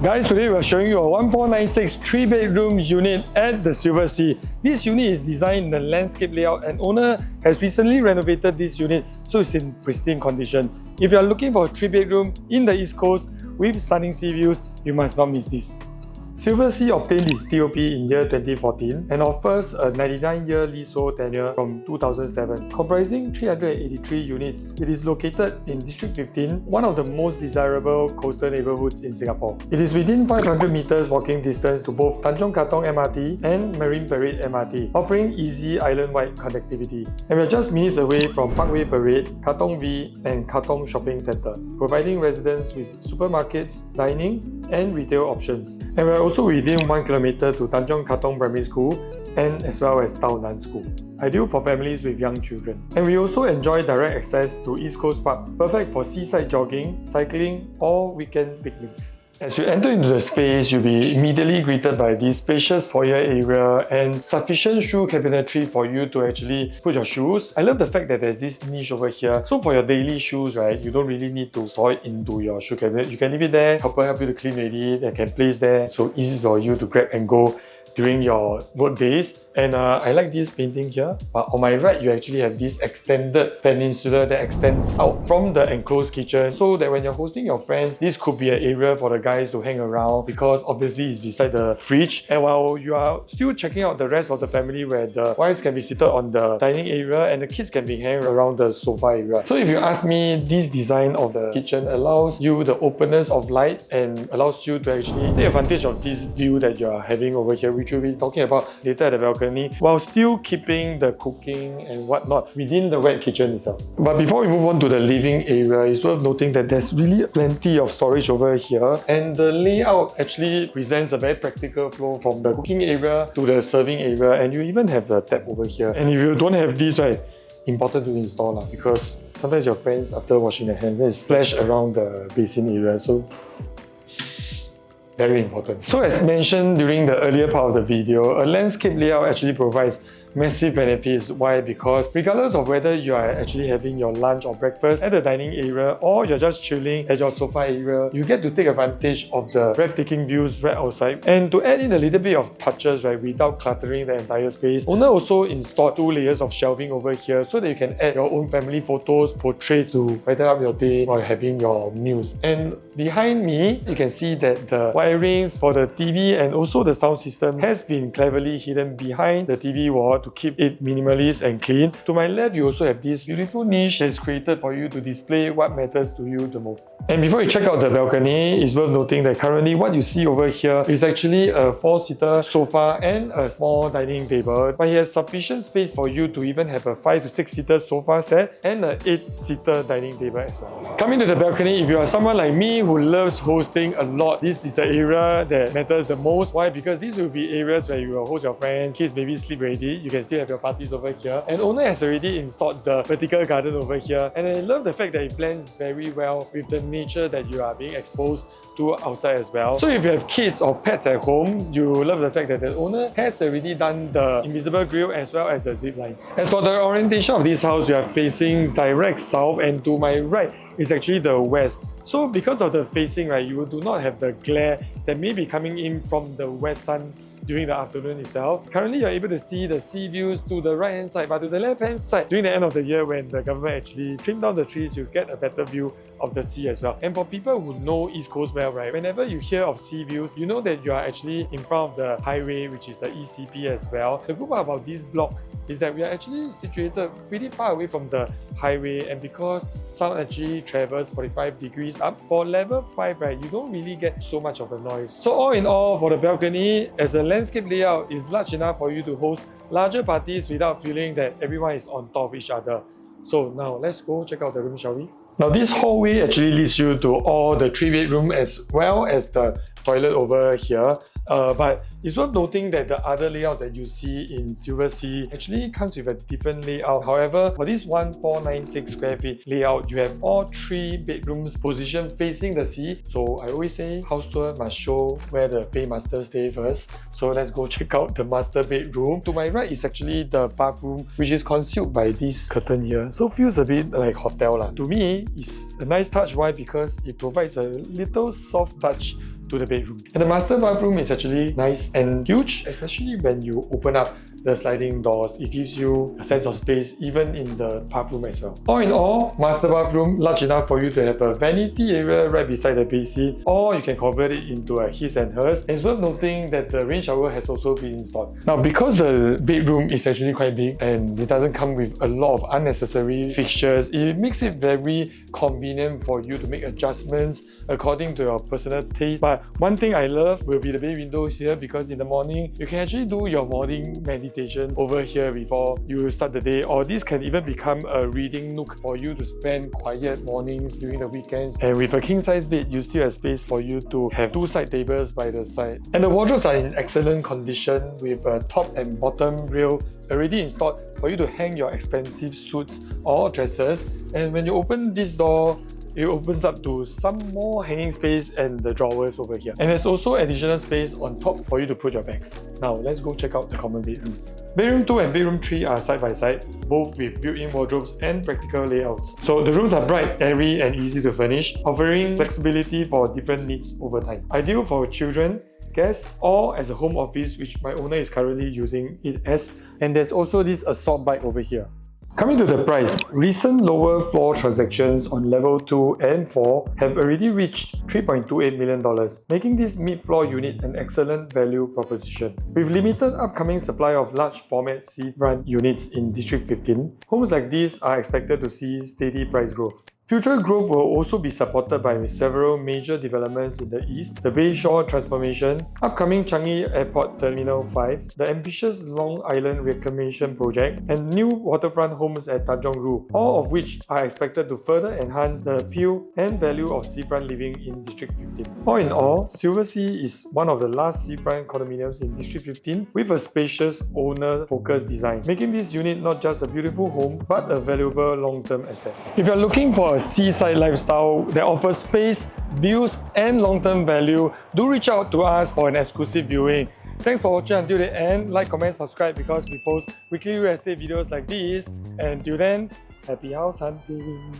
Guys, today we're showing you a 1496 3-bedroom unit at the Silversea. This unit is designed in the landscape layout and owner has recently renovated this unit so it's in pristine condition. If you are looking for a 3-bedroom in the East Coast with stunning sea views, you must not miss this. Silversea obtained its TOP in year 2014 and offers a 99-year leasehold tenure from 2007, comprising 383 units. It is located in District 15, one of the most desirable coastal neighbourhoods in Singapore. It is within 500 meters walking distance to both Tanjong Katong MRT and Marine Parade MRT, offering easy island-wide connectivity. And we are just minutes away from Parkway Parade, Katong V and Katong Shopping Centre, providing residents with supermarkets, dining and retail options. And we are also within 1 kilometer to Tanjong Katong Primary School and as well as Tao Nan School, ideal for families with young children. And we also enjoy direct access to East Coast Park, perfect for seaside jogging, cycling or weekend picnics. As you enter into the space, you'll be immediately greeted by this spacious foyer area and sufficient shoe cabinetry for you to actually put your shoes. I love the fact that there's this niche over here. So for your daily shoes, right, you don't really need to store it into your shoe cabinet. You can leave it there, helper help you to clean ready, they can place there, so easy for you to grab and go during your work days. And I like this painting here, but on my right you actually have this extended peninsula that extends out from the enclosed kitchen, so that when you're hosting your friends, this could be an area for the guys to hang around because obviously it's beside the fridge. And while you are still checking out the rest of the family, where the wives can be seated on the dining area and the kids can be hanging around the sofa area. So if you ask me, this design of the kitchen allows you the openness of light and allows you to actually take advantage of this view that you are having over here, which we'll be talking about later at the balcony, while still keeping the cooking and whatnot within the wet kitchen itself. But before we move on to the living area, it's worth noting that there's really plenty of storage over here, and the layout actually presents a very practical flow from the cooking area to the serving area, and you even have the tap over here. And if you don't have this, right, important to install because sometimes your friends, after washing their hands, they splash around the basin area, so very important. So as mentioned during the earlier part of the video, a landscape layout actually provides massive benefits. Why? Because regardless of whether you are actually having your lunch or breakfast at the dining area or you're just chilling at your sofa area, you get to take advantage of the breathtaking views right outside. And to add in a little bit of touches, right, without cluttering the entire space, owner also installed 2 layers of shelving over here so that you can add your own family photos, portraits to brighten up your day while having your meals. And behind me, you can see that the wirings for the TV and also the sound system has been cleverly hidden behind the TV wall to keep it minimalist and clean. To my left, you also have this beautiful niche that's created for you to display what matters to you the most. And before you check out the balcony, it's worth noting that currently what you see over here is actually a 4-seater sofa and a small dining table, but it has sufficient space for you to even have a 5 to 6-seater sofa set and an 8-seater dining table as well. Coming to the balcony, if you are someone like me who loves hosting a lot, this is the area that matters the most. Why? Because these will be areas where you will host your friends, kids maybe sleep ready, you can still have your parties over here. And owner has already installed the vertical garden over here, and I love the fact that it blends very well with the nature that you are being exposed to outside as well. So if you have kids or pets at home, you love the fact that the owner has already done the invisible grill as well as the zip line. As for the orientation of this house, you are facing direct south, and to my right is actually the west. So because of the facing, right, you do not have the glare that may be coming in from the west sun during the afternoon itself. Currently, you're able to see the sea views to the right hand side, but to the left hand side, during the end of the year when the government actually trimmed down the trees, you get a better view of the sea as well. And for people who know East Coast well, right, whenever you hear of sea views, you know that you are actually in front of the highway, which is the ECP as well. The good part about this block is that we are actually situated pretty far away from the highway, and because sound actually travels 45 degrees up, for level 5, right, you don't really get so much of the noise. So all in all, for the balcony, as a landscape layout, is large enough for you to host larger parties without feeling that everyone is on top of each other. So now let's go check out the room, shall we? Now this hallway actually leads you to all the 3-bedroom as well as the toilet over here. But it's worth noting that the other layouts that you see in Silversea actually comes with a different layout. However, for this 1496 square feet layout, you have all 3 bedrooms positioned facing the sea. So I always say house tour must show where the paymasters stay first. So let's go check out the master bedroom. To my right is actually the bathroom, which is concealed by this curtain here. So feels a bit like hotel lah. To me, it's a nice touch. Why? Because it provides a little soft touch to the bedroom. And the master bathroom is actually nice and huge, especially when you open up the sliding doors. It gives you a sense of space even in the bathroom as well. All in all, master bathroom large enough for you to have a vanity area right beside the BC, or you can convert it into a his and hers. And it's worth noting that the rain shower has also been installed. Now, because the bedroom is actually quite big and it doesn't come with a lot of unnecessary fixtures, it makes it very convenient for you to make adjustments according to your personal taste. But one thing I love will be the bay windows here, because in the morning you can actually do your morning meditation over here before you start the day, or this can even become a reading nook for you to spend quiet mornings during the weekends. And with a king size bed, you still have space for you to have two side tables by the side. And the wardrobes are in excellent condition with a top and bottom rail already installed for you to hang your expensive suits or dresses. And when you open this door, it opens up to some more hanging space and the drawers over here. And there's also additional space on top for you to put your bags. Now let's go check out the common bedrooms. Bedroom 2 and bedroom 3 are side by side, both with built-in wardrobes and practical layouts. So the rooms are bright, airy and easy to furnish, offering flexibility for different needs over time. Ideal for children, guests, or as a home office, which my owner is currently using it as. And there's also this assault bike over here. Coming to the price, recent lower floor transactions on level 2 and 4 have already reached $3.28 million, making this mid-floor unit an excellent value proposition. With limited upcoming supply of large format seafront units in District 15, homes like these are expected to see steady price growth. Future growth will also be supported by several major developments in the east, the Bayshore transformation, upcoming Changi Airport Terminal 5, the ambitious Long Island Reclamation Project, and new waterfront homes at Tanjong Rhu, all of which are expected to further enhance the appeal and value of seafront living in District 15. All in all, Silversea is one of the last seafront condominiums in District 15 with a spacious, owner-focused design, making this unit not just a beautiful home but a valuable long-term asset. If you're looking for a seaside lifestyle that offers space, views, and long-term value, do reach out to us for an exclusive viewing. Thanks for watching until the end. Like, comment, subscribe because we post weekly real estate videos like this. And till then, happy house hunting!